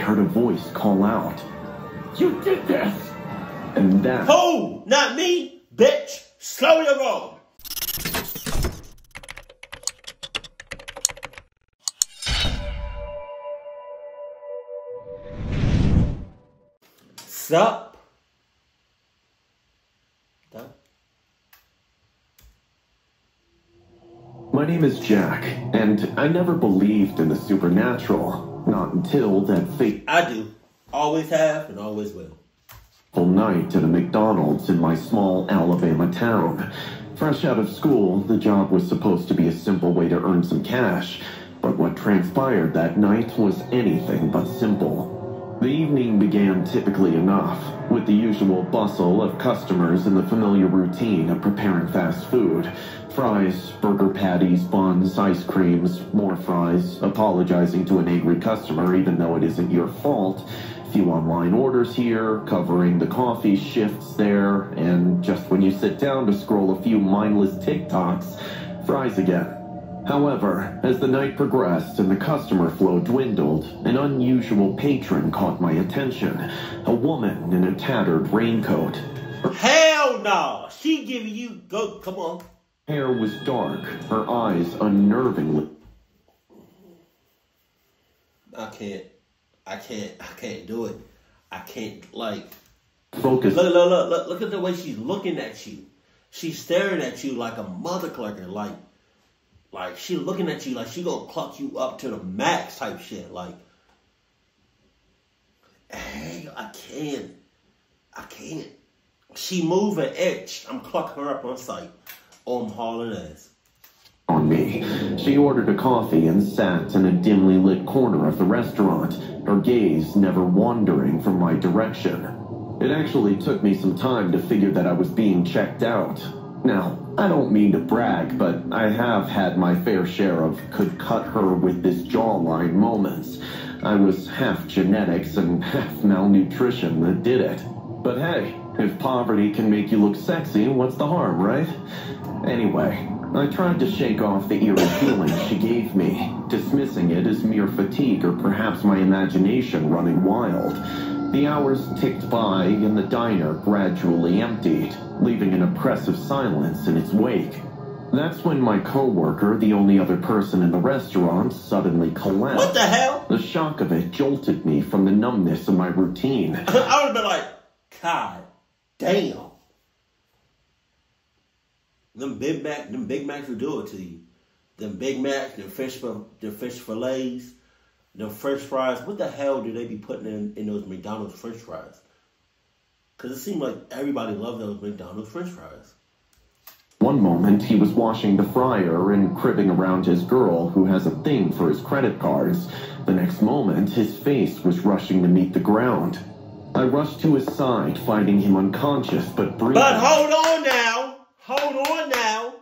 heard a voice call out, "You did this!" And that... Who? Not me, bitch. Slow your roll. Sup? Done. My name is Jack, and I never believed in the supernatural. Not until that fateful I do. Always have and always will. night at a McDonald's in my small Alabama town. Fresh out of school, the job was supposed to be a simple way to earn some cash, but what transpired that night was anything but simple. The evening began typically enough, with the usual bustle of customers and the familiar routine of preparing fast food. Fries, burger patties, buns, ice creams, more fries, apologizing to an angry customer even though it isn't your fault, few online orders here, covering the coffee shifts there, and just when you sit down to scroll a few mindless TikToks, fries again. However, as the night progressed and the customer flow dwindled, an unusual patron caught my attention. A woman in a tattered raincoat. Hell no! She giving you go. Come on. Hair was dark, her eyes unnervingly. I can't do it. I can't Focus. Look at the way she's looking at you. She's staring at you like a mother clucker. Like she looking at you like she gonna cluck you up to the max type shit. Like, hey, I can't. She move an inch, I'm clucking her up on sight. Oh, I'm hauling ass. On me. She ordered a coffee and sat in a dimly lit corner of the restaurant, her gaze never wandering from my direction. It actually took me some time to figure that I was being checked out. Now, I don't mean to brag, but I have had my fair share of could cut her with this jawline moments. I was half genetics and half malnutrition that did it. But hey, if poverty can make you look sexy, what's the harm, right? Anyway, I tried to shake off the eerie feeling she gave me, dismissing it as mere fatigue or perhaps my imagination running wild. The hours ticked by and the diner gradually emptied, leaving an oppressive silence in its wake. That's when my coworker, the only other person in the restaurant, suddenly collapsed. What the hell? The shock of it jolted me from the numbness of my routine. I would have been like, God damn. Them Big Macs will do it to you. Them Big Macs, the fish fillets, them French fries. What the hell do they be putting in those McDonald's French fries? Because it seemed like everybody loved those McDonald's French fries. One moment, he was washing the fryer and cribbing around his girl who has a thing for his credit cards. The next moment, his face was rushing to meet the ground. I rushed to his side, finding him unconscious but breathing. But hold on now. Hold on now.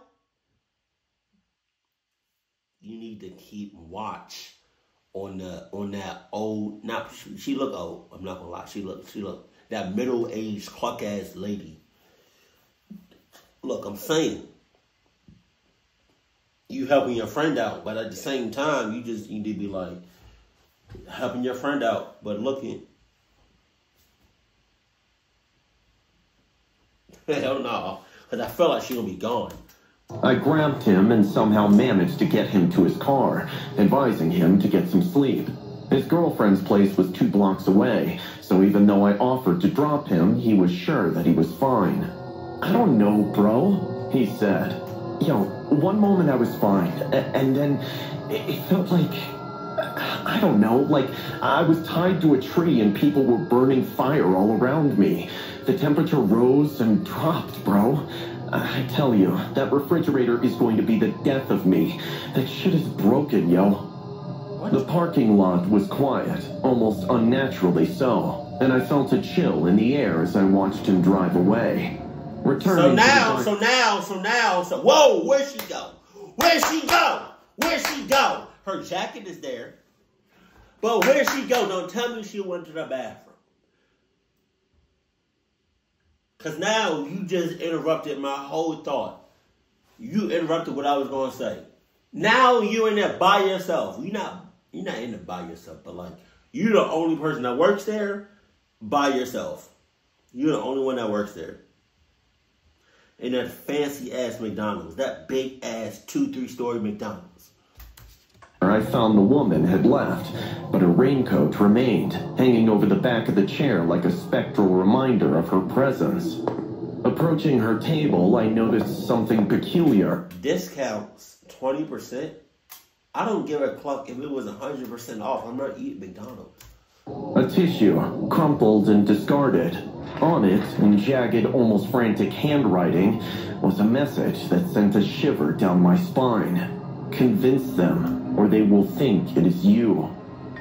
You need to keep watch on that old. Not she look old. I'm not gonna lie. She look that middle-aged cluck ass lady. Look, I'm saying you helping your friend out, but at the same time you need to be like helping your friend out, but looking. Hell no. Because I felt like she gonna be gone. I grabbed him and somehow managed to get him to his car, advising him to get some sleep. His girlfriend's place was 2 blocks away, so even though I offered to drop him, he was sure that he was fine. I don't know, bro, he said. Yo, one moment I was fine, and then it felt like, I don't know, like I was tied to a tree and people were burning fire all around me. The temperature rose and dropped, bro. I tell you, that refrigerator is going to be the death of me. That shit is broken, yo. What? The parking lot was quiet, almost unnaturally so, and I felt a chill in the air as I watched him drive away. Returning So whoa, where'd she go? Where'd she go? Where'd she go? Her jacket is there. But where'd she go? Don't tell me she went to the bathroom. Because now you just interrupted my whole thought. You interrupted what I was going to say. Now you're in there by yourself. You're not in there by yourself, but like You're the only person that works there by yourself. You're the only one that works there. In that fancy ass McDonald's, that big ass 2-3 story McDonald's. I found the woman had left, but her raincoat remained, hanging over the back of the chair like a spectral reminder of her presence. Approaching her table, I noticed something peculiar. Discounts 20%? I don't give a cluck if it was 100% off. I'm not eating McDonald's. A tissue, crumpled and discarded. On it, in jagged, almost frantic handwriting, was a message that sent a shiver down my spine. Convince them, or they will think it is you.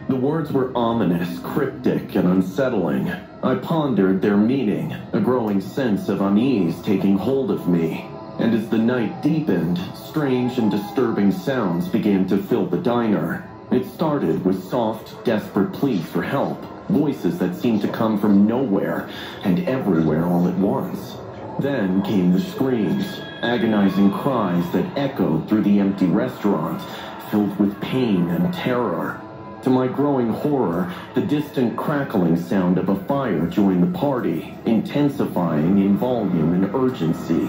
The words were ominous, cryptic, and unsettling. I pondered their meaning, a growing sense of unease taking hold of me. And as the night deepened, strange and disturbing sounds began to fill the diner. It started with soft, desperate pleas for help, voices that seemed to come from nowhere and everywhere all at once. Then came the screams, agonizing cries that echoed through the empty restaurant, filled with pain and terror. To my growing horror, the distant crackling sound of a fire joined the party, intensifying in volume and urgency.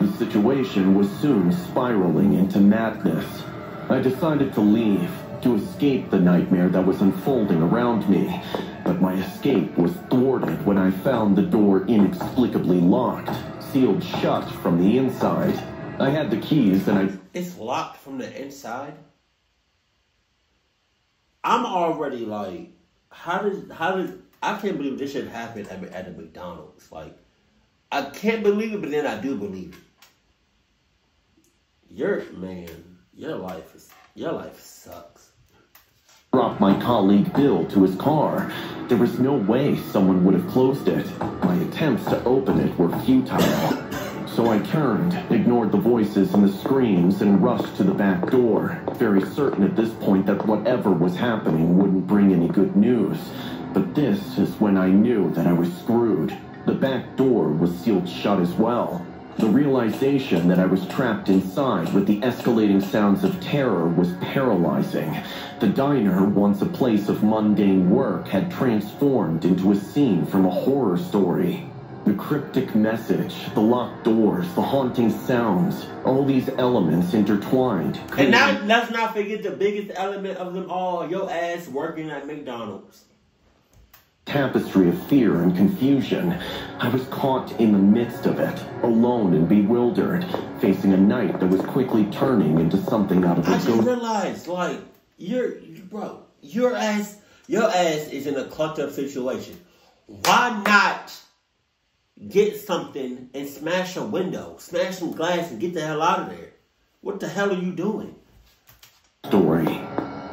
The situation was soon spiraling into madness. I decided to leave, to escape the nightmare that was unfolding around me, but my escape was thwarted when I found the door inexplicably locked, sealed shut from the inside. I had the keys and It's locked from the inside? I'm already like, how did, I can't believe this shit happened at a McDonald's. Like, I can't believe it, but then I do believe it. Your life sucks. Dropped my colleague Bill to his car. There was no way someone would have closed it. My attempts to open it were futile. So I turned, ignored the voices and the screams, and rushed to the back door, very certain at this point that whatever was happening wouldn't bring any good news. But this is when I knew that I was screwed. The back door was sealed shut as well. The realization that I was trapped inside with the escalating sounds of terror was paralyzing. The diner, once a place of mundane work, had transformed into a scene from a horror story. The cryptic message, the locked doors, the haunting sounds, all these elements intertwined. And now, let's not forget the biggest element of them all, your ass working at McDonald's. Tapestry of fear and confusion. I was caught in the midst of it, alone and bewildered, facing a night that was quickly turning into something out of a I just realized, like, your ass is in a clucked up situation. Why not get something and smash a window, smash some glass and get the hell out of there? What the hell are you doing? Story.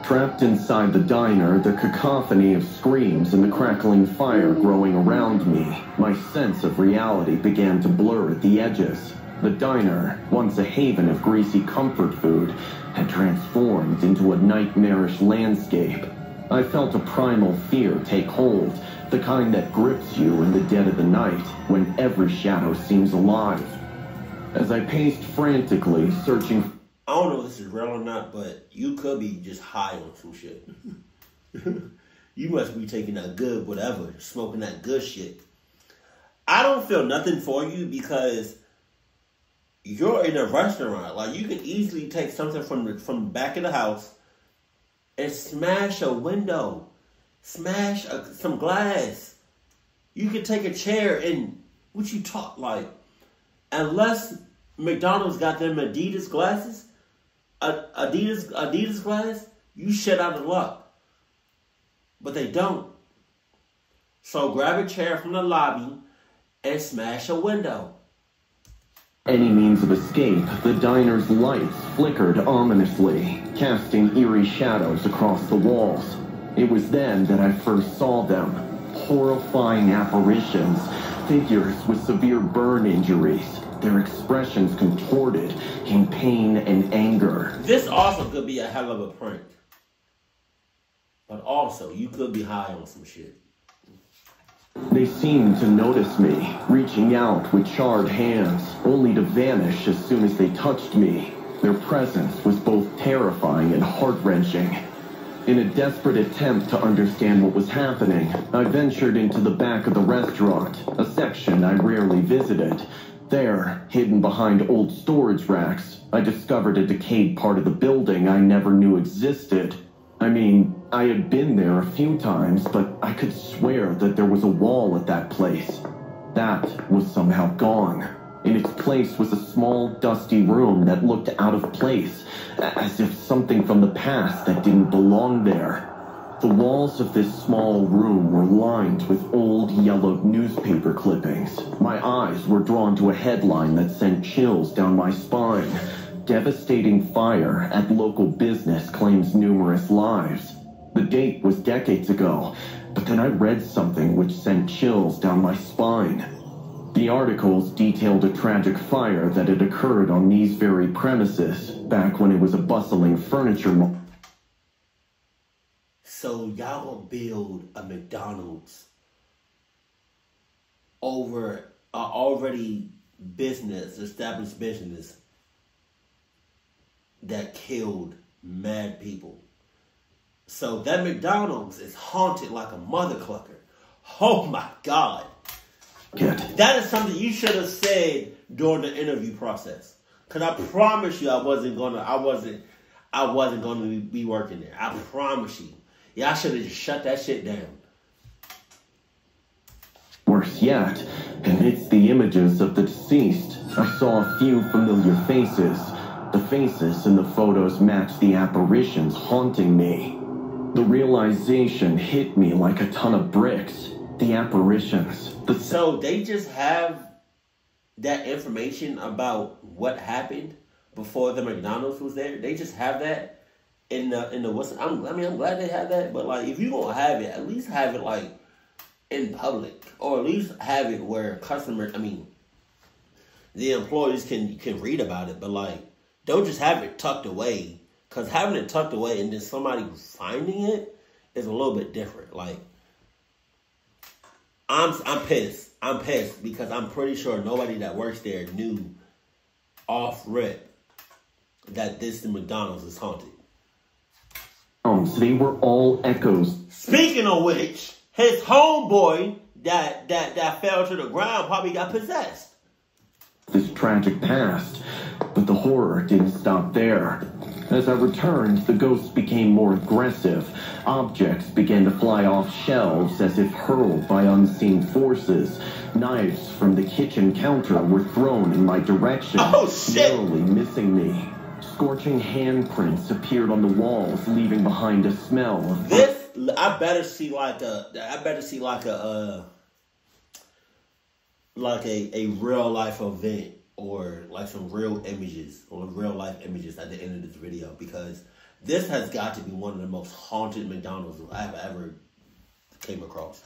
Trapped inside the diner, the cacophony of screams and the crackling fire growing around me, my sense of reality began to blur at the edges. The diner, once a haven of greasy comfort food, had transformed into a nightmarish landscape. I felt a primal fear take hold, the kind that grips you in the dead of the night, when every shadow seems alive. As I paced frantically, searching... I don't know if this is real or not, but you could be just high on some shit. You must be taking that good whatever, smoking that good shit. I don't feel nothing for you because you're in a restaurant. Like, you can easily take something from the back of the house and smash a window, smash some glass. You can take a chair and what you talk like. Unless McDonald's got them Adidas glasses, Adidas glass, you shit out of luck. But they don't. So grab a chair from the lobby and smash a window. Any means of escape, the diner's lights flickered ominously, casting eerie shadows across the walls. It was then that I first saw them. Horrifying apparitions, figures with severe burn injuries, their expressions contorted in pain and anger. This also could be a hell of a prank. But also, you could be high on some shit. They seemed to notice me, reaching out with charred hands, only to vanish as soon as they touched me. Their presence was both terrifying and heart-wrenching. In a desperate attempt to understand what was happening, I ventured into the back of the restaurant, a section I rarely visited. There, hidden behind old storage racks, I discovered a decayed part of the building I never knew existed. I mean, I had been there a few times, but I could swear that there was a wall at that place. That was somehow gone. In its place was a small, dusty room that looked out of place, as if something from the past that didn't belong there. The walls of this small room were lined with old, yellowed newspaper clippings. My eyes were drawn to a headline that sent chills down my spine. Devastating fire at local business claims numerous lives. The date was decades ago, but then I read something which sent chills down my spine. The articles detailed a tragic fire that had occurred on these very premises back when it was a bustling furniture mall. So y'all gonna build a McDonald's over a already established business that killed mad people. So that McDonald's is haunted like a mother clucker. Oh my God. That is something you should have said during the interview process. Cause I promise you I wasn't gonna be working there. I promise you. Y'all should have just shut that shit down. Worse yet, amidst the images of the deceased, I saw a few familiar faces. The faces in the photos matched the apparitions haunting me. The realization hit me like a ton of bricks. The apparitions. So they just have that information about what happened before the McDonald's was there? They just have that in the what's? I'm glad they have that, but like if you gonna have it, at least have it like in public, or at least have it where the employees can read about it, but like don't just have it tucked away. Cause having it tucked away and then somebody finding it is a little bit different. Like I'm pissed. I'm pissed because I'm pretty sure nobody that works there knew off rip that the McDonald's is haunted. They were all echoes. Speaking of which, his homeboy that fell to the ground probably got possessed. This tragic past, but the horror didn't stop there. As I returned, the ghosts became more aggressive. Objects began to fly off shelves as if hurled by unseen forces. Knives from the kitchen counter were thrown in my direction, narrowly missing me. Scorching handprints appeared on the walls, leaving behind a smell of I better see like a real life event or like some real images or real life images at the end of this video, because this has got to be one of the most haunted McDonald's I've ever came across.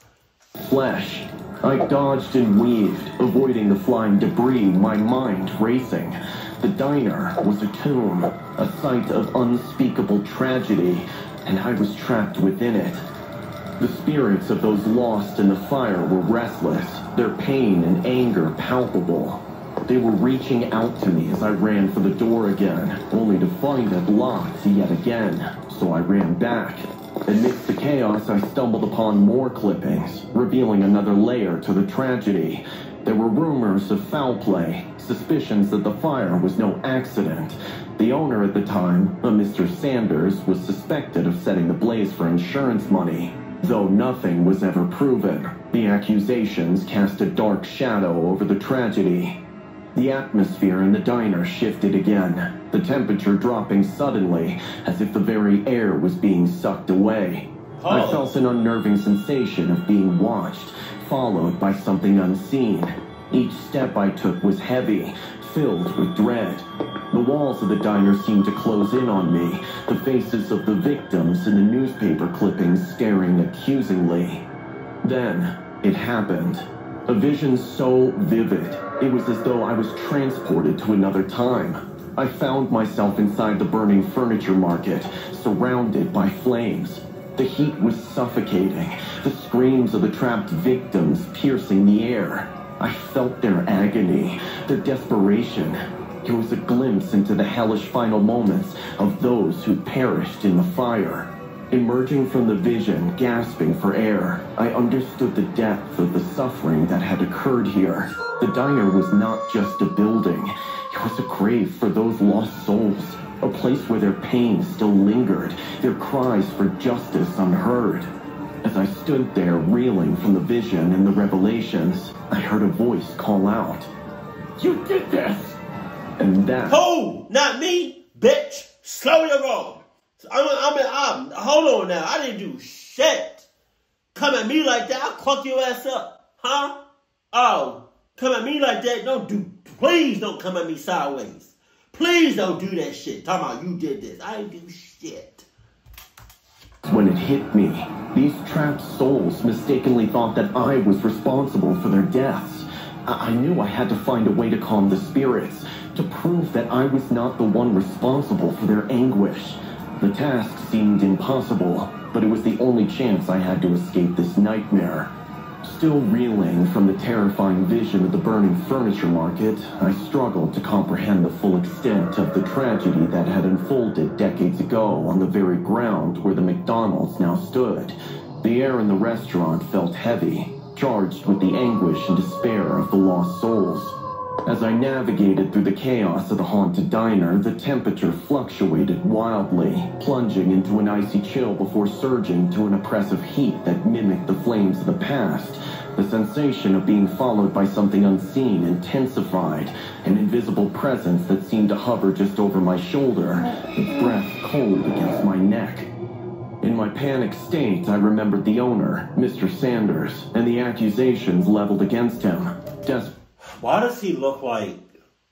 Flesh. I dodged and weaved, avoiding the flying debris, my mind racing. The diner was a tomb, a site of unspeakable tragedy, and I was trapped within it. The spirits of those lost in the fire were restless, their pain and anger palpable. They were reaching out to me as I ran for the door again, only to find it locked yet again, so I ran back. Amidst the chaos, I stumbled upon more clippings, revealing another layer to the tragedy. There were rumors of foul play, suspicions that the fire was no accident. The owner at the time, a Mr. Sanders, was suspected of setting the blaze for insurance money. Though nothing was ever proven, the accusations cast a dark shadow over the tragedy. The atmosphere in the diner shifted again, the temperature dropping suddenly, as if the very air was being sucked away. I felt an unnerving sensation of being watched, followed by something unseen. Each step I took was heavy, filled with dread. The walls of the diner seemed to close in on me, the faces of the victims in the newspaper clippings staring accusingly. Then, it happened. A vision so vivid, it was as though I was transported to another time. I found myself inside the burning furniture market, surrounded by flames. The heat was suffocating, the screams of the trapped victims piercing the air. I felt their agony, their desperation. It was a glimpse into the hellish final moments of those who perished in the fire. Emerging from the vision, gasping for air, I understood the depth of the suffering that had occurred here. The diner was not just a building. It was a grave for those lost souls, a place where their pain still lingered, their cries for justice unheard. As I stood there reeling from the vision and the revelations, I heard a voice call out, "You did this!" And that... Who? Not me, bitch. Slow your roll. Hold on now. I didn't do shit. Come at me like that, I'll fuck your ass up. Huh? Oh, come at me like that. Please don't come at me sideways. Please don't do that shit. Talking about you did this. I didn't do shit. When it hit me, these trapped souls mistakenly thought that I was responsible for their deaths. I knew I had to find a way to calm the spirits, to prove that I was not the one responsible for their anguish. The task seemed impossible, but it was the only chance I had to escape this nightmare. Still reeling from the terrifying vision of the burning furniture market, I struggled to comprehend the full extent of the tragedy that had unfolded decades ago on the very ground where the McDonald's now stood. The air in the restaurant felt heavy, charged with the anguish and despair of the lost souls. As I navigated through the chaos of the haunted diner, the temperature fluctuated wildly, plunging into an icy chill before surging to an oppressive heat that mimicked the flames of the past. The sensation of being followed by something unseen intensified, an invisible presence that seemed to hover just over my shoulder, its breath cold against my neck. In my panicked state, I remembered the owner, Mr. Sanders, and the accusations leveled against him. Why does he look like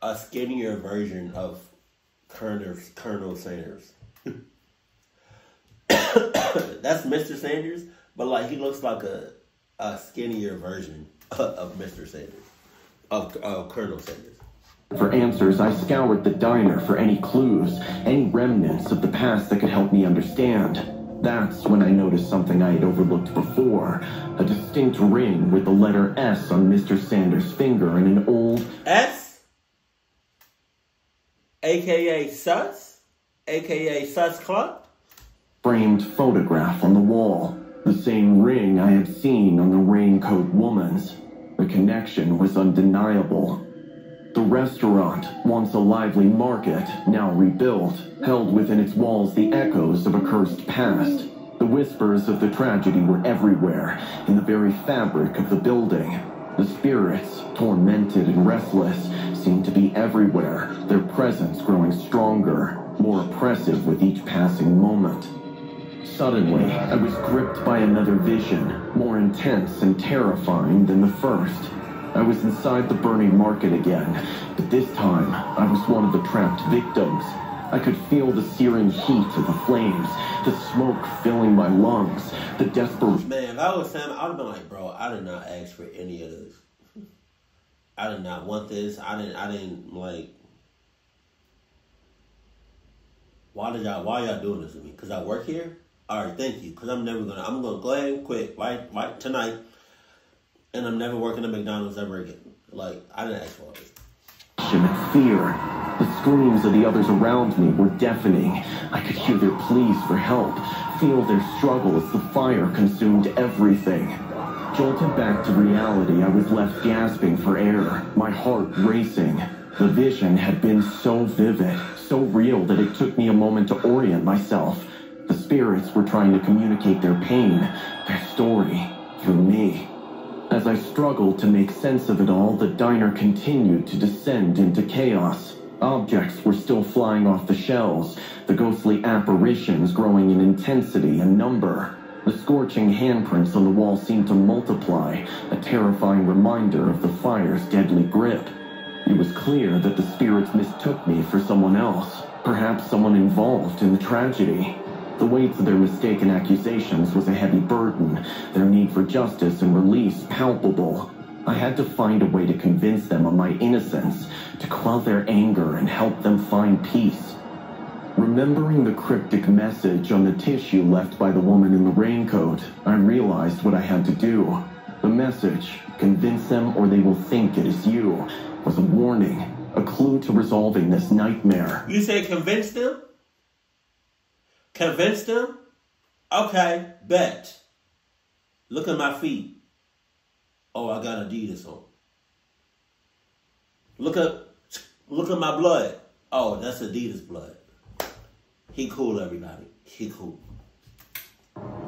a skinnier version of Colonel Sanders? That's Mr. Sanders, but like he looks like a skinnier version of Mr. Sanders, of Colonel Sanders. For answers, I scoured the diner for any clues, any remnants of the past that could help me understand. That's when I noticed something I had overlooked before. A distinct ring with the letter S on Mr. Sanders' finger and an old... S? AKA Sus? AKA Sus Club? Framed photograph on the wall. The same ring I had seen on the Raincoat Woman's. The connection was undeniable. The restaurant, once a lively market, now rebuilt, held within its walls the echoes of a cursed past. The whispers of the tragedy were everywhere, in the very fabric of the building. The spirits, tormented and restless, seemed to be everywhere, their presence growing stronger, more oppressive with each passing moment. Suddenly, I was gripped by another vision, more intense and terrifying than the first. I was inside the burning market again, but this time, I was one of the trapped victims. I could feel the searing heat of the flames, the smoke filling my lungs, the desperate... Man, if I was Sam, I would have been like, bro, I did not ask for any of this. I did not want this. I didn't, like... Why y'all doing this to me? Because I work here? Alright, thank you. Because I'm gonna go ahead and quit right tonight. And I'm never working at McDonald's ever again. Like, I didn't ask for all this. And fear. The screams of the others around me were deafening. I could hear their pleas for help, feel their struggle as the fire consumed everything. Jolted back to reality, I was left gasping for air, my heart racing. The vision had been so vivid, so real that it took me a moment to orient myself. The spirits were trying to communicate their pain, their story, through me. As I struggled to make sense of it all, the diner continued to descend into chaos. Objects were still flying off the shelves, the ghostly apparitions growing in intensity and number. The scorching handprints on the wall seemed to multiply, a terrifying reminder of the fire's deadly grip. It was clear that the spirits mistook me for someone else, perhaps someone involved in the tragedy. The weight of their mistaken accusations was a heavy burden, their need for justice and release palpable. I had to find a way to convince them of my innocence, to quell their anger and help them find peace. Remembering the cryptic message on the tissue left by the woman in the raincoat, I realized what I had to do. The message, "Convince them or they will think it is you," was a warning, a clue to resolving this nightmare. You said convince them? Convince them? Okay, bet. Look at my feet. Oh, I got Adidas on. Look at my blood. Oh, that's Adidas blood. He cool, everybody. He cool.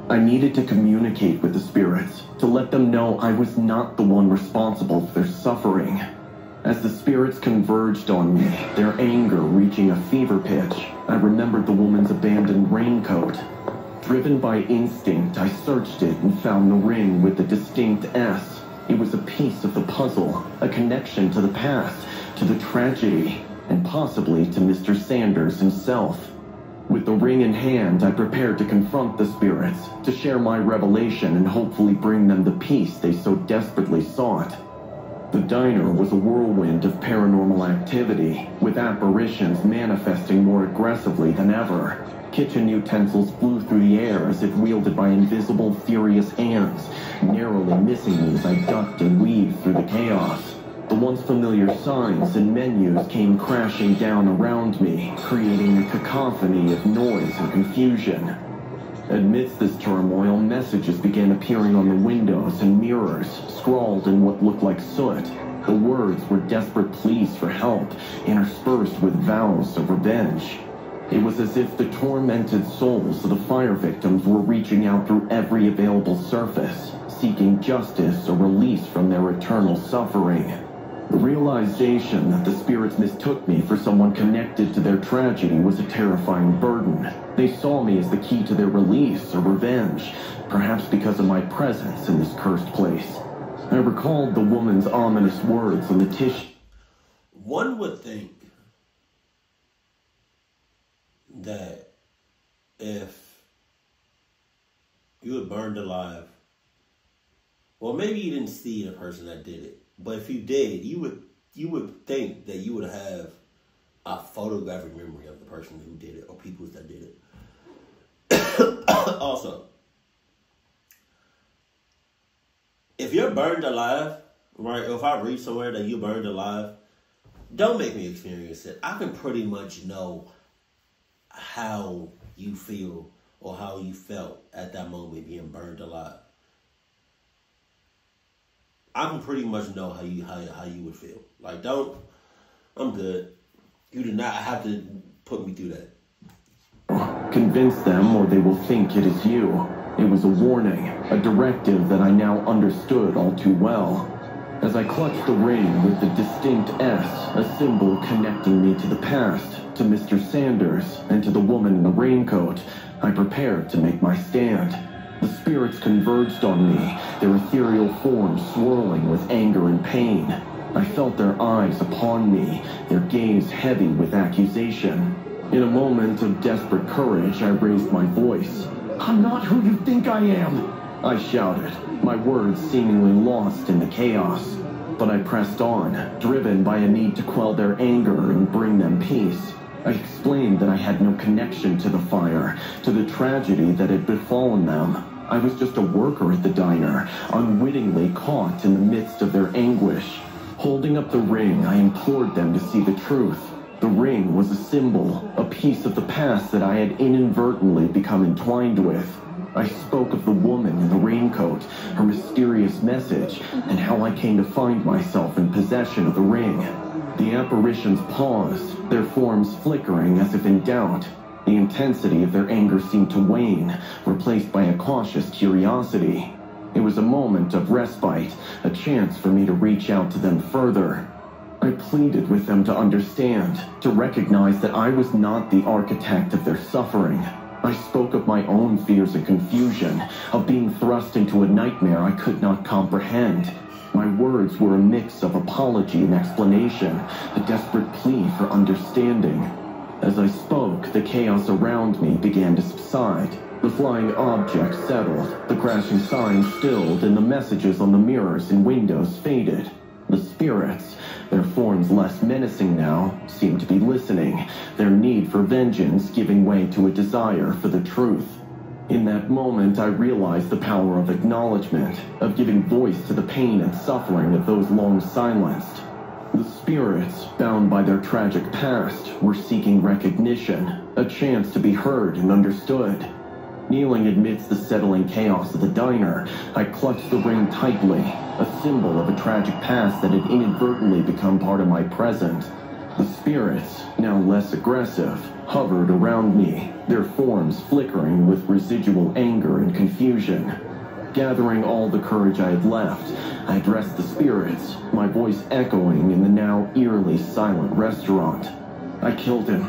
I needed to communicate with the spirits, to let them know I was not the one responsible for their suffering. As the spirits converged on me, their anger reaching a fever pitch, I remembered the woman's abandoned raincoat. Driven by instinct, I searched it and found the ring with the distinct S. It was a piece of the puzzle, a connection to the past, to the tragedy, and possibly to Mr. Sanders himself. With the ring in hand, I prepared to confront the spirits, to share my revelation and hopefully bring them the peace they so desperately sought. The diner was a whirlwind of paranormal activity, with apparitions manifesting more aggressively than ever. Kitchen utensils flew through the air as if wielded by invisible, furious hands, narrowly missing me as I ducked and weaved through the chaos. The once familiar signs and menus came crashing down around me, creating a cacophony of noise and confusion. Amidst this turmoil, messages began appearing on the windows and mirrors, scrawled in what looked like soot. The words were desperate pleas for help, interspersed with vows of revenge. It was as if the tormented souls of the fire victims were reaching out through every available surface, seeking justice or release from their eternal suffering. The realization that the spirits mistook me for someone connected to their tragedy was a terrifying burden. They saw me as the key to their release or revenge, perhaps because of my presence in this cursed place. I recalled the woman's ominous words on the tissue. One would think that if you were burned alive, well, maybe you didn't see the person that did it, but if you did, you would think that you would have a photographic memory of the person who did it or people that did it. Also, if you're burned alive, right? If I read somewhere that you burned alive, don't make me experience it. I can pretty much know how you feel or how you felt at that moment being burned alive. I can pretty much know how you would feel. Like, I'm good. You do not have to put me through that. Convince them or they will think it is you. It was a warning, a directive that I now understood all too well. As I clutched the ring with the distinct S, a symbol connecting me to the past, to Mr. Sanders, and to the woman in the raincoat, I prepared to make my stand. The spirits converged on me, their ethereal forms swirling with anger and pain. I felt their eyes upon me, their gaze heavy with accusation. In a moment of desperate courage, I raised my voice. "I'm not who you think I am!" I shouted, my words seemingly lost in the chaos. But I pressed on, driven by a need to quell their anger and bring them peace. I explained that I had no connection to the fire, to the tragedy that had befallen them. I was just a worker at the diner, unwittingly caught in the midst of their anguish. Holding up the ring, I implored them to see the truth. The ring was a symbol, a piece of the past that I had inadvertently become entwined with. I spoke of the woman in the raincoat, her mysterious message, and how I came to find myself in possession of the ring. The apparitions paused, their forms flickering as if in doubt. The intensity of their anger seemed to wane, replaced by a cautious curiosity. It was a moment of respite, a chance for me to reach out to them further. I pleaded with them to understand, to recognize that I was not the architect of their suffering. I spoke of my own fears and confusion, of being thrust into a nightmare I could not comprehend. My words were a mix of apology and explanation, a desperate plea for understanding. As I spoke, the chaos around me began to subside. The flying objects settled, the crashing signs stilled, and the messages on the mirrors and windows faded. The spirits, their forms less menacing now, seemed to be listening, their need for vengeance giving way to a desire for the truth. In that moment, I realized the power of acknowledgement, of giving voice to the pain and suffering of those long silenced. The spirits, bound by their tragic past, were seeking recognition, a chance to be heard and understood. Kneeling amidst the settling chaos of the diner, I clutched the ring tightly, a symbol of a tragic past that had inadvertently become part of my present. The spirits, now less aggressive, hovered around me, their forms flickering with residual anger and confusion. Gathering all the courage I had left, I addressed the spirits, my voice echoing in the now eerily silent restaurant. "I killed him,"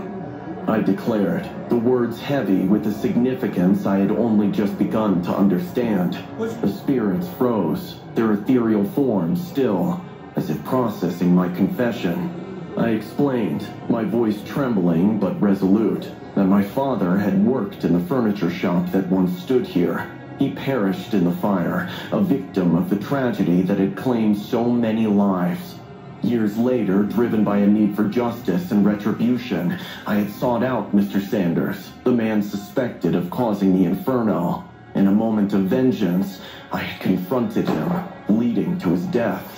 I declared, the words heavy with a significance I had only just begun to understand. The spirits froze, their ethereal forms still, as if processing my confession. I explained, my voice trembling but resolute, that my father had worked in the furniture shop that once stood here. He perished in the fire, a victim of the tragedy that had claimed so many lives. Years later, driven by a need for justice and retribution, I had sought out Mr. Sanders, the man suspected of causing the inferno. In a moment of vengeance, I had confronted him, leading to his death.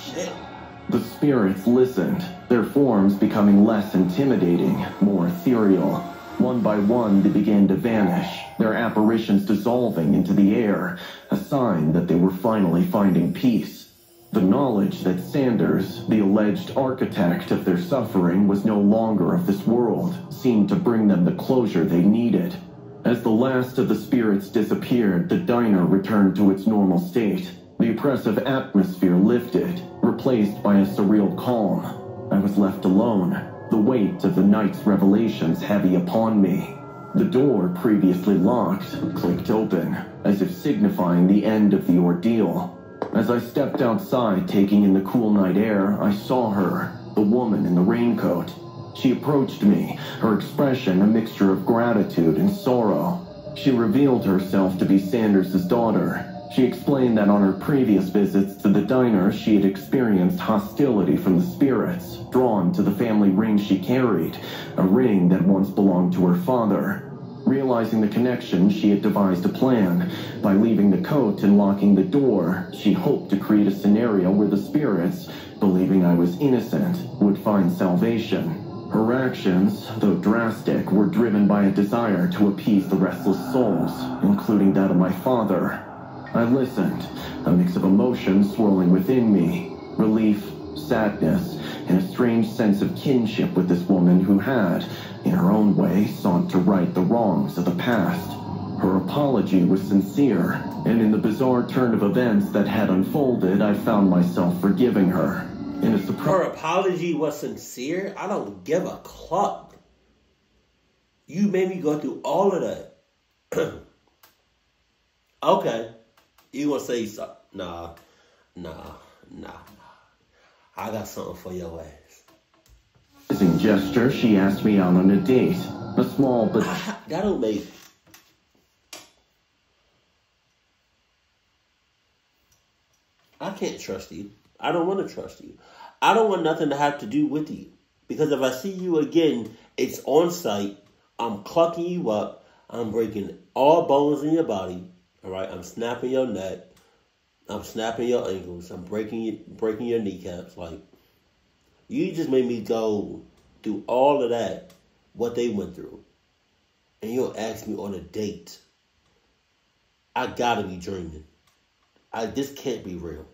The spirits listened, their forms becoming less intimidating, more ethereal. One by one, they began to vanish, their apparitions dissolving into the air, a sign that they were finally finding peace. The knowledge that Sanders, the alleged architect of their suffering, was no longer of this world, seemed to bring them the closure they needed. As the last of the spirits disappeared, the diner returned to its normal state. The oppressive atmosphere lifted, replaced by a surreal calm. I was left alone, the weight of the night's revelations heavy upon me. The door, previously locked, clicked open, as if signifying the end of the ordeal. As I stepped outside, taking in the cool night air, I saw her, the woman in the raincoat. She approached me, her expression a mixture of gratitude and sorrow. She revealed herself to be Sanders' daughter. She explained that on her previous visits to the diner, she had experienced hostility from the spirits, drawn to the family ring she carried, a ring that once belonged to her father. Realizing the connection, she had devised a plan. By leaving the coat and locking the door, she hoped to create a scenario where the spirits, believing I was innocent, would find salvation. Her actions, though drastic, were driven by a desire to appease the restless souls, including that of my father. I listened, a mix of emotions swirling within me, relief, sadness, and a strange sense of kinship with this woman who had, in her own way, sought to right the wrongs of the past. Her apology was sincere, and in the bizarre turn of events that had unfolded, I found myself forgiving her. In a Her apology was sincere? I don't give a cluck. You made me go through all of that. Okay. You gonna say something? Nah. I got something for your ass. Gesture, she asked me out on a date. A small but... That don't make... I can't trust you. I don't want to trust you. I don't want nothing to have to do with you. Because if I see you again, it's on sight. I'm clucking you up. I'm breaking all bones in your body. All right? I'm snapping your neck. I'm snapping your ankles. I'm breaking your kneecaps. Like, you just made me go through all of that, what they went through. And you'll ask me on a date. I gotta be dreaming. This can't be real.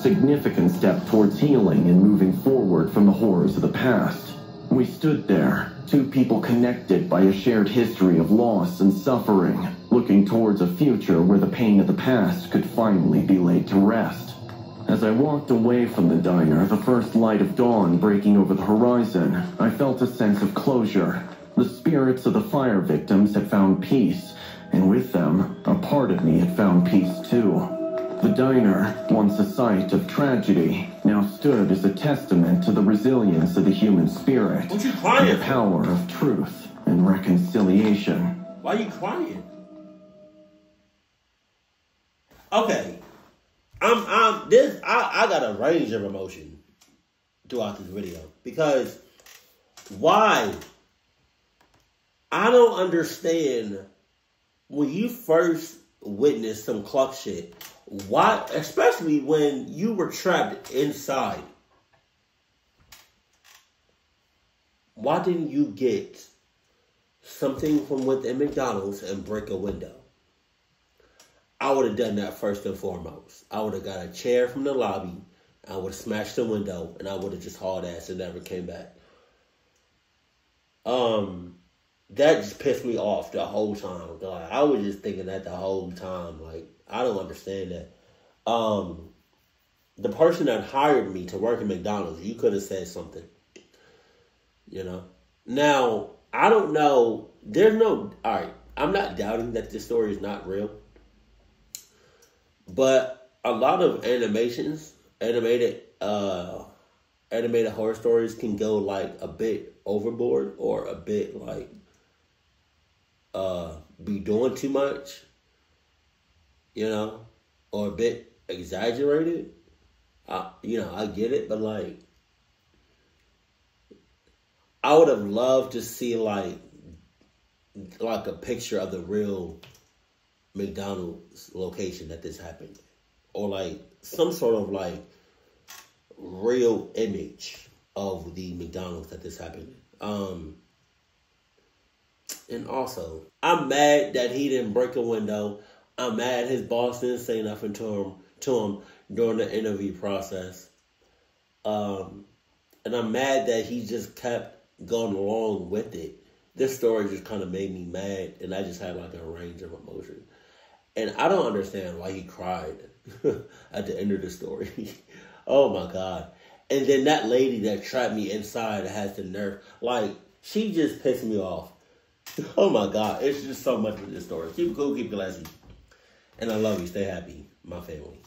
Significant step towards healing and moving forward from the horrors of the past. We stood there, two people connected by a shared history of loss and suffering, looking towards a future where the pain of the past could finally be laid to rest. As I walked away from the diner, the first light of dawn breaking over the horizon, I felt a sense of closure. The spirits of the fire victims had found peace, and with them, a part of me had found peace too. The diner, once a site of tragedy, now stood as a testament to the resilience of the human spirit, What you crying and the power of truth and reconciliation. Why are you crying? Okay, I got a range of emotion throughout this video because why? I don't understand when you first witnessed some cluck shit. Why, especially when you were trapped inside. why didn't you get something from within McDonald's and break a window? I would have done that first and foremost. I would have got a chair from the lobby. I would have smashed the window, and I would have just hauled ass and never came back. That just pissed me off the whole time. Like, I was just thinking that the whole time. Like, I don't understand that. The person that hired me to work at McDonald's, you could have said something. You know? Now, I don't know. Alright, I'm not doubting that this story is not real. But a lot of animated horror stories can go like a bit overboard or a bit like be doing too much, you know, or a bit exaggerated. I get it, but like I would have loved to see like a picture of the real McDonald's location that this happened, or like some sort of like real image of the McDonald's that this happened. And also, I'm mad that he didn't break a window. I'm mad his boss didn't say nothing to him during the interview process. And I'm mad that he just kept going along with it. This story just kind of made me mad, and I just had like a range of emotion. And I don't understand why he cried at the end of the story. Oh my God. And then that lady that trapped me inside has the nerve. Like, she just pissed me off. Oh my God. It's just so much with this story. Keep it cool, keep it classy. And I love you. Stay happy, my family.